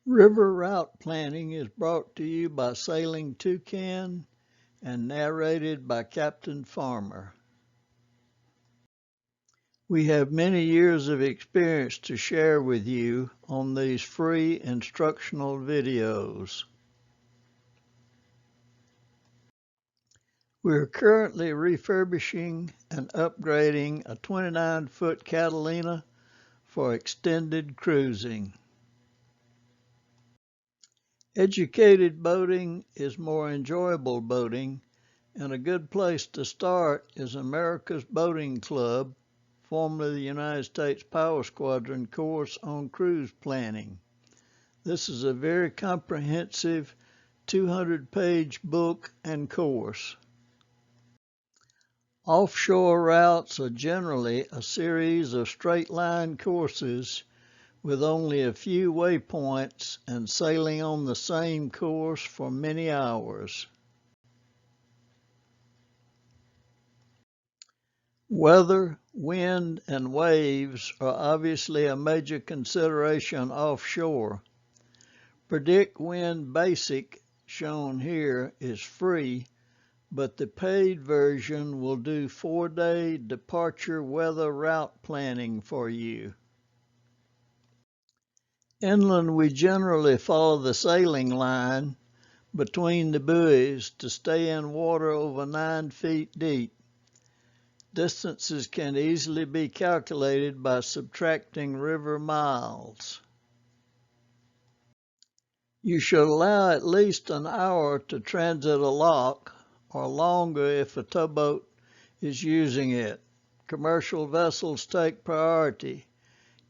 River route planning is brought to you by Sailing Toucan and narrated by Captain Farmer. We have many years of experience to share with you on these free instructional videos. We are currently refurbishing and upgrading a 29-foot Catalina for extended cruising. Educated boating is more enjoyable boating, and a good place to start is America's Boating Club, formerly the United States Power Squadron course on cruise planning. This is a very comprehensive 200-page book and course. Offshore routes are generally a series of straight-line courses with only a few waypoints and sailing on the same course for many hours. Weather, wind, and waves are obviously a major consideration offshore. Predict Wind Basic, shown here, is free, but the paid version will do 4-day departure weather route planning for you. Inland, we generally follow the sailing line between the buoys to stay in water over 9 feet deep. Distances can easily be calculated by subtracting river miles. You should allow at least an hour to transit a lock, or longer if a towboat is using it. Commercial vessels take priority.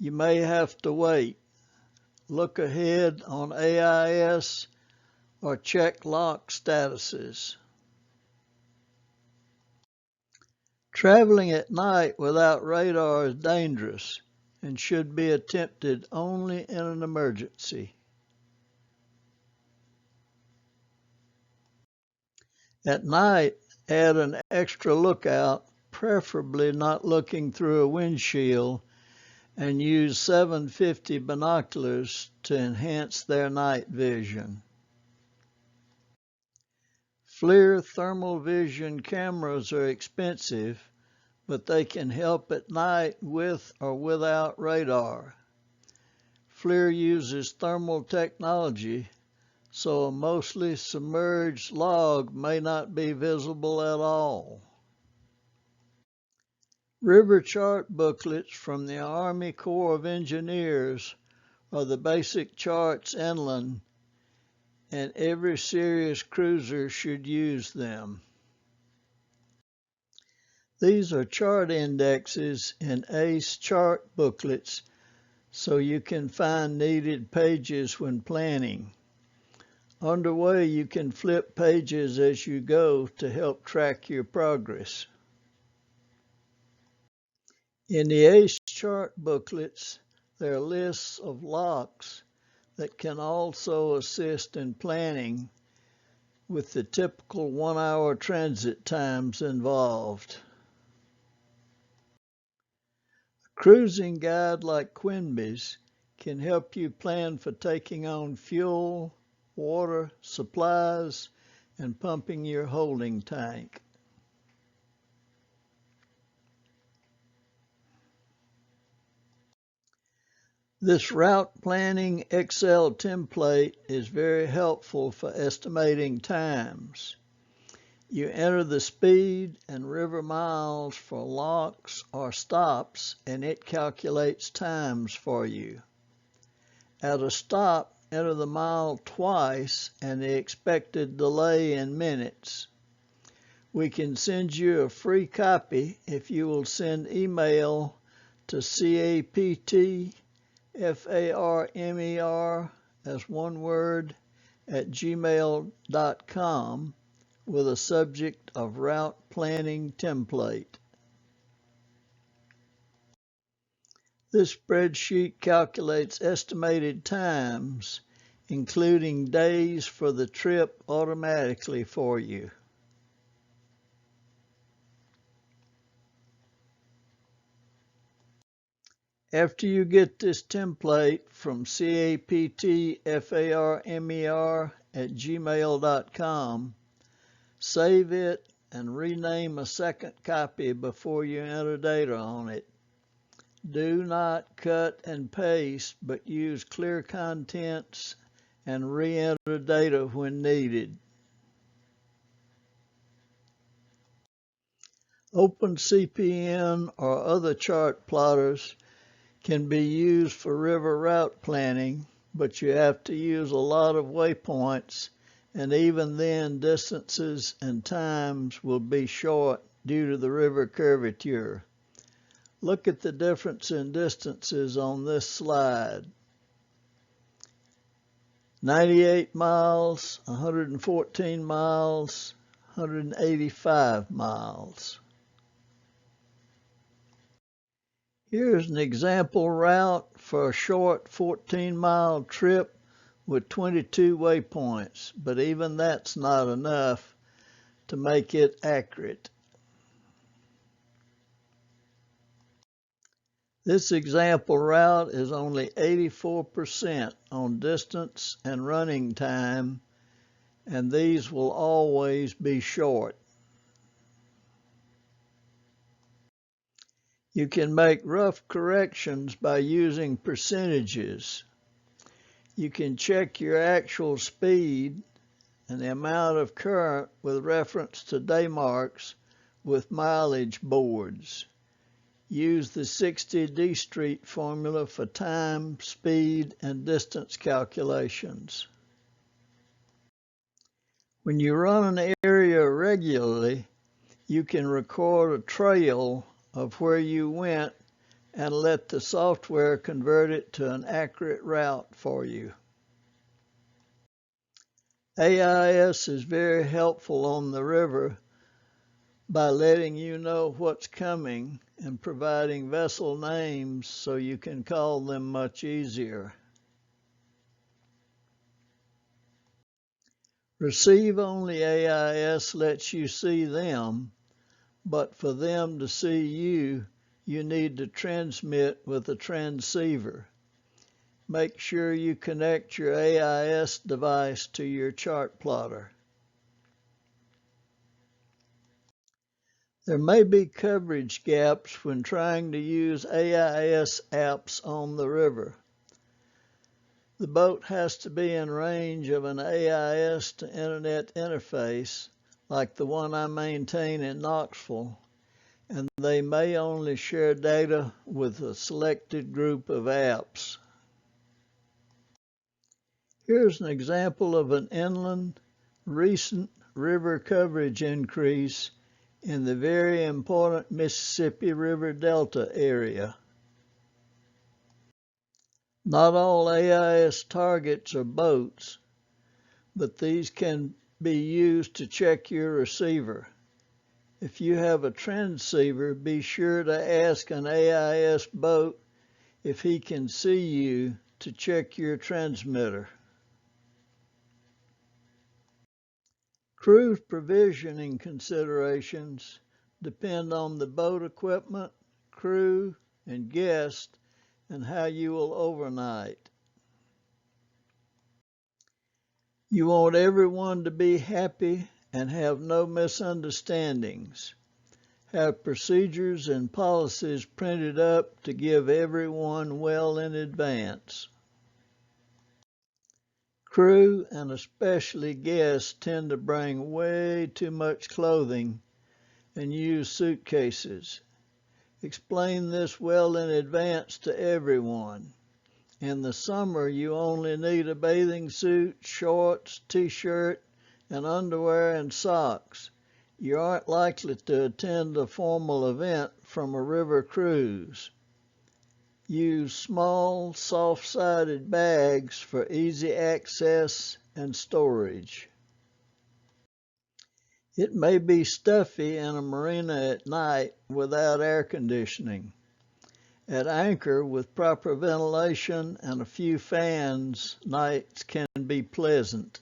You may have to wait. Look ahead on AIS or check lock statuses. Traveling at night without radar is dangerous and should be attempted only in an emergency. At night, add an extra lookout, preferably not looking through a windshield, and use 750 binoculars to enhance their night vision. FLIR thermal vision cameras are expensive, but they can help at night with or without radar. FLIR uses thermal technology, so a mostly submerged log may not be visible at all. River chart booklets from the Army Corps of Engineers are the basic charts inland, and every serious cruiser should use them. These are chart indexes in AIS chart booklets, so you can find needed pages when planning. Underway, you can flip pages as you go to help track your progress. In the AIS chart booklets, there are lists of locks that can also assist in planning with the typical 1-hour transit times involved. A cruising guide like Quimby's can help you plan for taking on fuel, water, supplies, and pumping your holding tank. This route planning Excel template is very helpful for estimating times. You enter the speed and river miles for locks or stops, and it calculates times for you. At a stop, enter the mile twice and the expected delay in minutes. We can send you a free copy if you will send email to CAPTFARMER as one word @gmail.com with a subject of route planning template. This spreadsheet calculates estimated times, including days for the trip automatically for you. After you get this template from captfarmer@gmail.com, save it and rename a second copy before you enter data on it. Do not cut and paste, but use clear contents and re-enter data when needed. OpenCPN or other chart plotters can be used for river route planning, but you have to use a lot of waypoints, and even then distances and times will be short due to the river curvature. Look at the difference in distances on this slide. 98 miles, 114 miles, 185 miles. Here's an example route for a short 14-mile trip with 22 waypoints, but even that's not enough to make it accurate. This example route is only 84% on distance and running time, and these will always be short. You can make rough corrections by using percentages. You can check your actual speed and the amount of current with reference to day marks with mileage boards. Use the 60D Street formula for time, speed, and distance calculations. When you run an area regularly, you can record a trail of where you went and let the software convert it to an accurate route for you. AIS is very helpful on the river by letting you know what's coming and providing vessel names so you can call them much easier. Receive-only AIS lets you see them, but for them to see you, you need to transmit with a transceiver. Make sure you connect your AIS device to your chart plotter. There may be coverage gaps when trying to use AIS apps on the river. The boat has to be in range of an AIS to internet interface, like the one I maintain in Knoxville, and they may only share data with a selected group of apps. Here's an example of an inland recent river coverage increase in the very important Mississippi River Delta area. Not all AIS targets are boats, but these can be used to check your receiver. If you have a transceiver, be sure to ask an AIS boat if he can see you to check your transmitter. Cruise provisioning considerations depend on the boat equipment, crew, and guests, and how you will overnight. You want everyone to be happy and have no misunderstandings. Have procedures and policies printed up to give everyone well in advance. Crew, and especially guests, tend to bring way too much clothing and use suitcases. Explain this well in advance to everyone. In the summer, you only need a bathing suit, shorts, t-shirt, and underwear and socks. You aren't likely to attend a formal event from a river cruise. Use small, soft-sided bags for easy access and storage. It may be stuffy in a marina at night without air conditioning. At anchor, with proper ventilation and a few fans, nights can be pleasant.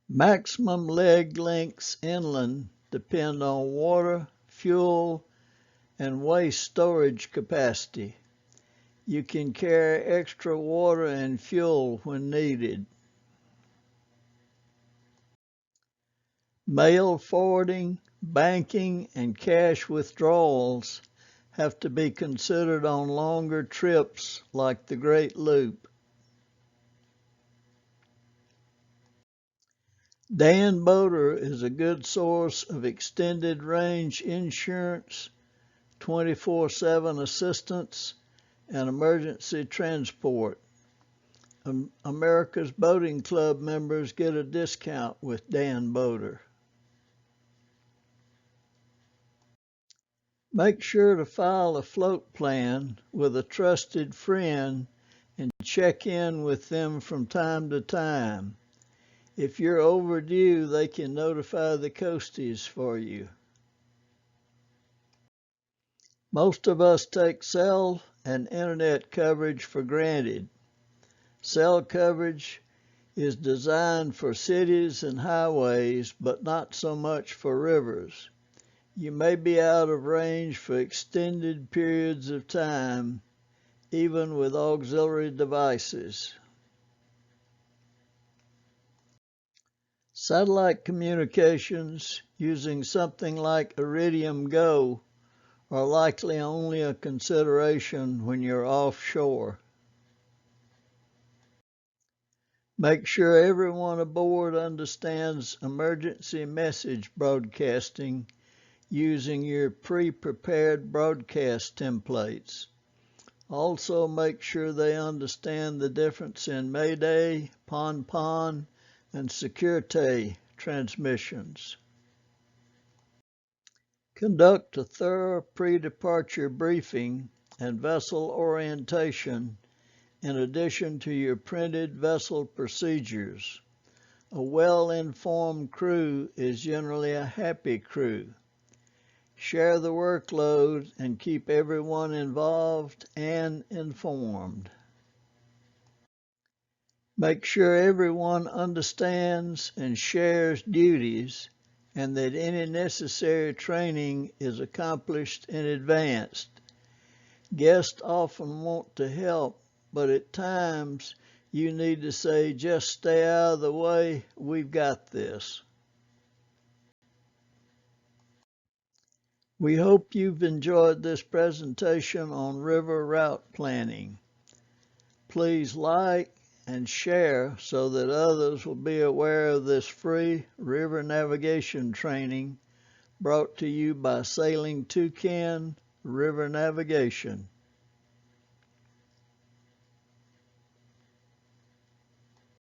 Maximum leg lengths inland depend on water, fuel, and waste storage capacity. You can carry extra water and fuel when needed. Mail forwarding, banking, and cash withdrawals have to be considered on longer trips like the Great Loop. Dan Boater is a good source of extended range insurance, 24/7 assistance, and emergency transport. America's Boating Club members get a discount with Dan Boater. Make sure to file a float plan with a trusted friend and check in with them from time to time. If you're overdue, they can notify the coasties for you. Most of us take cell and internet coverage for granted. Cell coverage is designed for cities and highways, but not so much for rivers. You may be out of range for extended periods of time, even with auxiliary devices. Satellite communications using something like Iridium Go are likely only a consideration when you're offshore. Make sure everyone aboard understands emergency message broadcasting using your pre-prepared broadcast templates. Also make sure they understand the difference in Mayday, Pon-Pon, and Security transmissions. Conduct a thorough pre-departure briefing and vessel orientation in addition to your printed vessel procedures. A well-informed crew is generally a happy crew. Share the workload and keep everyone involved and informed. Make sure everyone understands and shares duties and that any necessary training is accomplished in advance. Guests often want to help, but at times you need to say, just stay out of the way, we've got this. We hope you've enjoyed this presentation on river route planning. Please like and share so that others will be aware of this free river navigation training brought to you by Sailing Toucan River Navigation.